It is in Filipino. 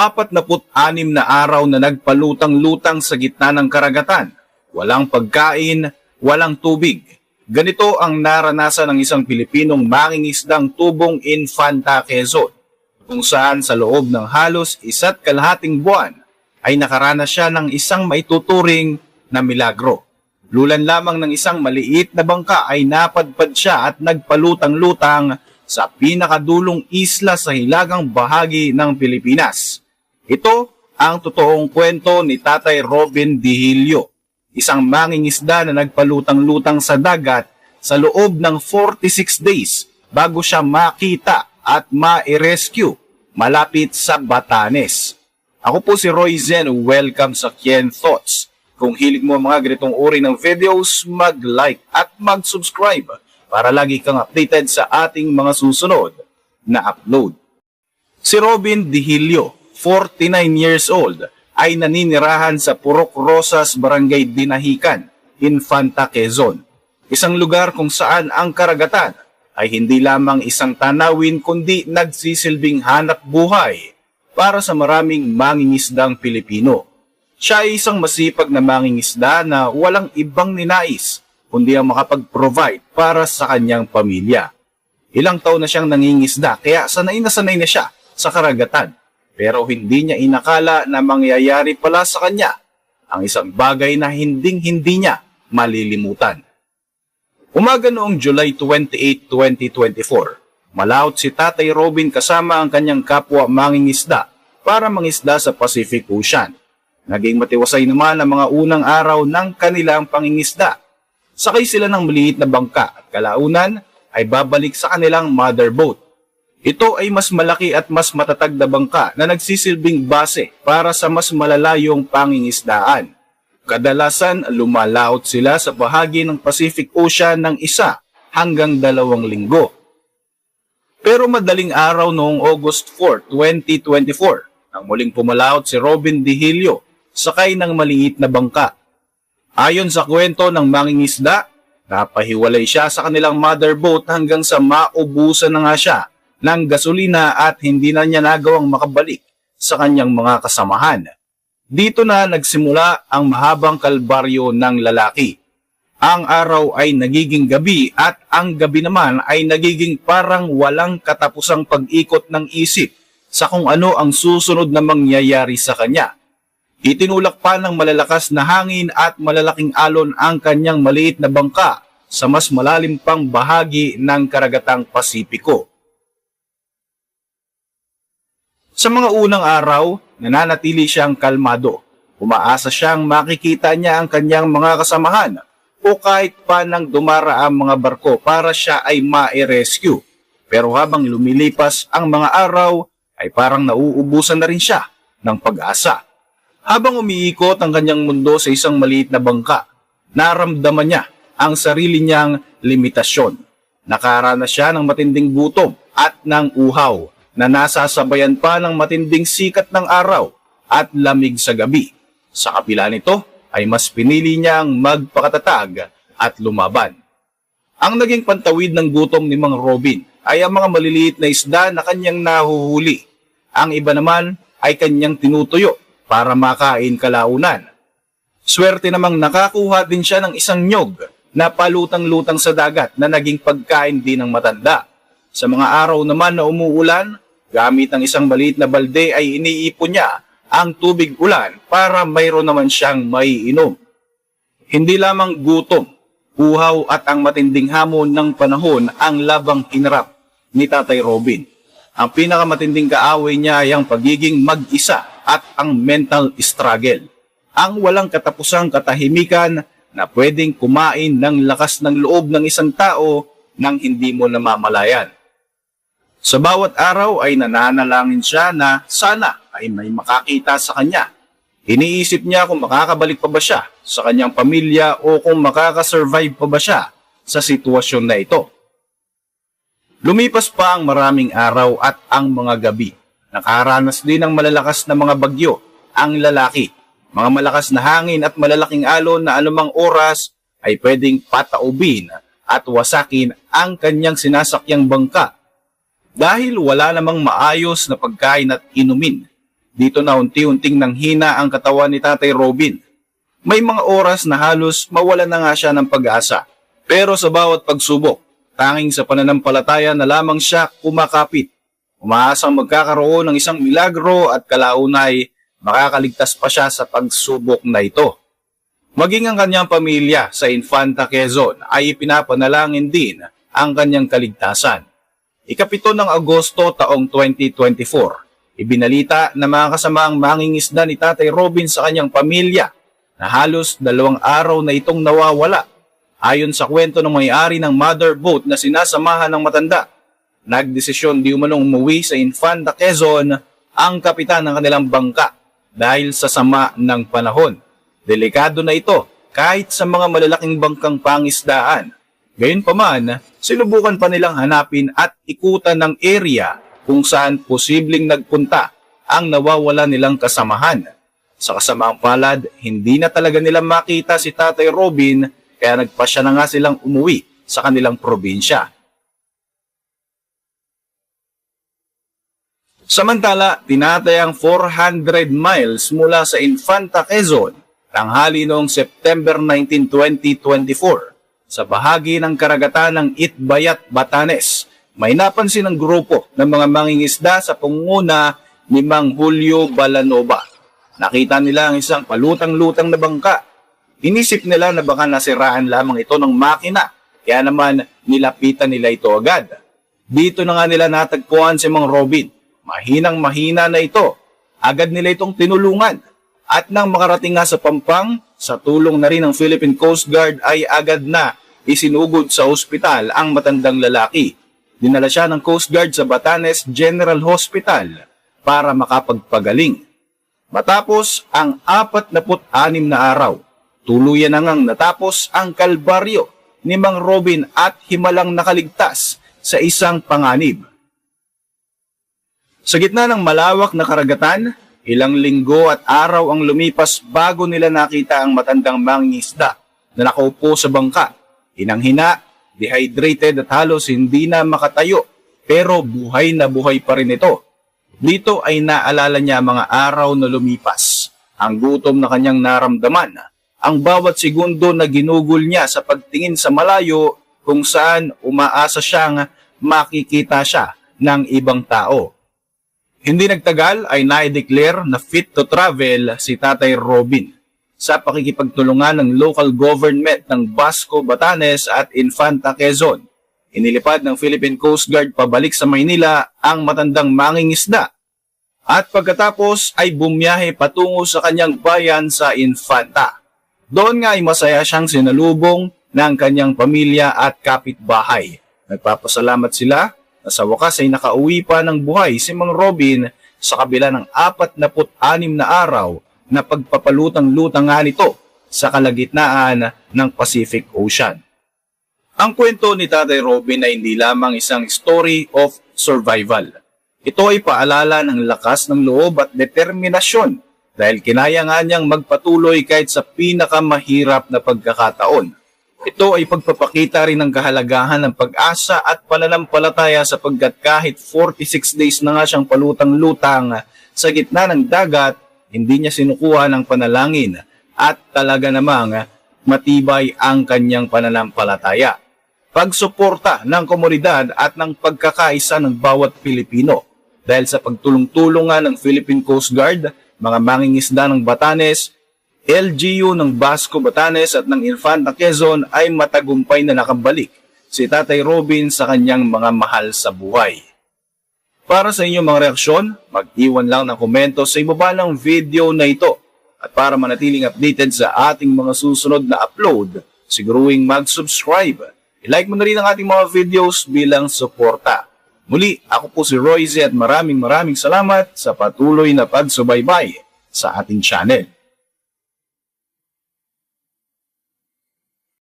46 na araw na nagpalutang-lutang sa gitna ng karagatan. Walang pagkain, walang tubig. Ganito ang naranasan ng isang Pilipinong mangingisdang tubong Infanta, Quezon, kung saan sa loob ng halos 1.5 buwan ay nakaranas siya ng isang maituturing na milagro. Lulan lamang ng isang maliit na bangka ay napadpad siya at nagpalutang-lutang sa pinakadulong isla sa hilagang bahagi ng Pilipinas. Ito ang totoong kwento ni Tatay Robin Dihilio, isang mangingisda na nagpalutang-lutang sa dagat sa loob ng 46 days bago siya makita at ma-rescue malapit sa Batanes. Ako po si Roy Zen, welcome sa Kien Thoughts. Kung hilig mo mga ganitong uri ng videos, mag-like at mag-subscribe para lagi kang updated sa ating mga susunod na upload. Si Robin Dihilio, 49 years old, ay naninirahan sa Purok Rosas, Barangay Dinahican, Infanta, Quezon. Isang lugar kung saan ang karagatan ay hindi lamang isang tanawin kundi nagsisilbing hanap buhay para sa maraming mangingisdang Pilipino. Siya ay isang masipag na mangingisda na walang ibang ninais kundi ang makapag-provide para sa kanyang pamilya. Ilang taon na siyang nangingisda kaya sanay na siya sa karagatan. Pero hindi niya inakala na mangyayari pala sa kanya ang isang bagay na hinding-hindi niya malilimutan. Umaga noong July 28, 2024, malaot si Tatay Robin kasama ang kanyang kapwa mangingisda para mangisda sa Pacific Ocean. Naging matiwasay naman ang mga unang araw ng kanilang pangingisda. Sakay sila ng maliit na bangka at kalaunan ay babalik sa kanilang mother boat. Ito ay mas malaki at mas matatag na bangka na nagsisilbing base para sa mas malalayong pangingisdaan. Kadalasan lumalaot sila sa bahagi ng Pacific Ocean ng 1 hanggang 2 linggo. Pero madaling araw noong August 4, 2024, nang muling pumalaot si Robin Dihilio sakay ng maliit na bangka. Ayon sa kwento ng mangingisda, napahiwalay siya sa kanilang mother boat hanggang sa maubusan na nga siya ng gasolina at hindi na niya nagawang makabalik sa kanyang mga kasamahan. Dito na nagsimula ang mahabang kalbaryo ng lalaki. Ang araw ay nagiging gabi at ang gabi naman ay nagiging parang walang katapusang pag-ikot ng isip sa kung ano ang susunod na mangyayari sa kanya. Itinulak pa ng malalakas na hangin at malalaking alon ang kanyang maliit na bangka sa mas malalim pang bahagi ng karagatang Pasipiko. Sa mga unang araw, nananatili siyang kalmado. Umaasa siyang makikita niya ang kanyang mga kasamahan o kahit pa nang dumara ang mga barko para siya ay ma-rescue. Pero habang lumilipas ang mga araw, ay parang nauubusan na rin siya ng pag-asa. Habang umiikot ang kanyang mundo sa isang maliit na bangka, naramdaman niya ang sarili niyang limitasyon. Nakaranas siya ng matinding gutom at ng uhaw na nasasabayan pa ng matinding sikat ng araw at lamig sa gabi. Sa kabila nito ay mas pinili niyang magpakatatag at lumaban. Ang naging pantawid ng gutom ni Mang Robin ay ang mga maliliit na isda na kanyang nahuhuli. Ang iba naman ay kanyang tinutuyo para makain kalaunan. Swerte namang nakakuha din siya ng isang nyog na palutang-lutang sa dagat na naging pagkain din ng matanda. Sa mga araw naman na umuulan, gamit ang isang maliit na balde ay iniipon niya ang tubig ulan para mayroon naman siyang maiinom. Hindi lamang gutom, uhaw at ang matinding hamon ng panahon ang labang hinarap ni Tatay Robin. Ang pinakamatinding kaaway niya ay ang pagiging mag-isa at ang mental struggle. Ang walang katapusang katahimikan na pwedeng kumain ng lakas ng loob ng isang tao nang hindi mo namamalayan. Sa bawat araw ay nananalangin siya na sana ay may makakita sa kanya. Iniisip niya kung makakabalik pa ba siya sa kanyang pamilya o kung makakasurvive pa ba siya sa sitwasyon na ito. Lumipas pa ang maraming araw at ang mga gabi. Nakaranas din ng malalakas na mga bagyo ang lalaki. Mga malakas na hangin at malalaking alon na anumang oras ay pwedeng pataubin at wasakin ang kanyang sinasakyang bangka. Dahil wala namang maayos na pagkain at inumin, Dito na unti-unting nanghina ang katawan ni Tatay Robin. May mga oras na halos mawala na nga siya ng pag-asa. Pero sa bawat pagsubok, tanging sa pananampalataya na lamang siya kumakapit. Umaasang magkakaroon ng isang milagro at kalaunay makakaligtas pa siya sa pagsubok na ito. Maging ang kanyang pamilya sa Infanta Quezon ay ipinapanalangin din ang kanyang kaligtasan. Ika-7 ng Agosto taong 2024. Ibinalita na mga kasamaang mangingisda ni Tatay Robin sa kanyang pamilya na halos 2 araw na itong nawawala. Ayon sa kwento ng may-ari ng mother boat na sinasamahan ng matanda, nagdesisyon di umanong umuwi sa Infanta Quezon ang kapitan ng kanilang bangka dahil sa sama ng panahon. Delikado na ito kahit sa mga malalaking bangkang pangisdaan. Gayunpaman, sinubukan pa nilang hanapin at ikutan ng area kung saan posibleng nagpunta ang nawawala nilang kasamahan. Sa kasamaang palad, hindi na talaga nila makita si Tatay Robin kaya nagpasya na nga silang umuwi sa kanilang probinsya. Samantala, tinatayang 400 miles mula sa Infanta Quezon, tanghali noong September 19, 2024, sa bahagi ng karagatan ng Itbayat, Batanes, may napansin ng grupo ng mga mangingisda sa pangunguna ni Mang Julio Balanova. Nakita nila ang isang palutang-lutang na bangka. Inisip nila na baka nasiraan lamang ito ng makina, kaya naman nilapitan nila ito agad. Dito na nga nila natagpuan si Mang Robin. Mahinang-mahina na ito. Agad nila itong tinulungan. At nang makarating nga sa Pampang, sa tulong na rin ng Philippine Coast Guard ay agad na isinugod sa ospital ang matandang lalaki. Dinala siya ng Coast Guard sa Batanes General Hospital para makapagpagaling. Matapos ang 46 na araw, tuluyan na ngang natapos ang kalbaryo ni Mang Robin at himalang nakaligtas sa isang panganib. Sa gitna ng malawak na karagatan, ilang linggo at araw ang lumipas bago nila nakita ang matandang mangingisda na nakaupo sa bangka. Hinang-hina, dehydrated at halos hindi na makatayo, pero buhay na buhay pa rin ito. Dito ay naalala niya mga araw na lumipas, ang gutom na kanyang naramdaman, ang bawat segundo na ginugol niya sa pagtingin sa malayo kung saan umaasa siyang makikita siya ng ibang tao. Hindi nagtagal ay na-declare na fit to travel si Tatay Robin sa pakikipagtulungan ng local government ng Basco, Batanes at Infanta Quezon. Inilipad ng Philippine Coast Guard pabalik sa Maynila ang matandang mangingisda at pagkatapos ay bumiyahe patungo sa kanyang bayan sa Infanta. Doon nga ay masaya siyang sinalubong ng kanyang pamilya at kapitbahay. Nagpapasalamat sila na sa wakas ay nakauwi pa ng buhay si Mang Robin sa kabila ng 46 na araw na pagpapalutang-lutang nga nito sa kalagitnaan ng Pacific Ocean. Ang kwento ni Tatay Robin ay hindi lamang isang story of survival. Ito ay paalala ng lakas ng loob at determinasyon dahil kinaya nga niyang magpatuloy kahit sa pinakamahirap na pagkakataon. Ito ay pagpapakita rin ng kahalagahan ng pag-asa at pananampalataya sapagkat kahit 46 days na nga siyang palutang-lutang sa gitna ng dagat, hindi niya sinukuha ng panalangin at talaga namang matibay ang kanyang pananampalataya. Pagsuporta ng komunidad at ng pagkakaisa ng bawat Pilipino dahil sa pagtulong-tulungan ng Philippine Coast Guard, mga mangingisda ng Batanes, LGU ng Basco, Batanes at ng Infanta Quezon ay matagumpay na nakabalik si Tatay Robin sa kanyang mga mahal sa buhay. Para sa inyong mga reaksyon, mag-iwan lang ng komento sa ibaba ng video na ito. At para manatiling updated sa ating mga susunod na upload, siguruhing mag-subscribe. I-like mo na rin ang ating mga videos bilang suporta. Muli, ako po si Royce at maraming salamat sa patuloy na pagsubaybay sa ating channel.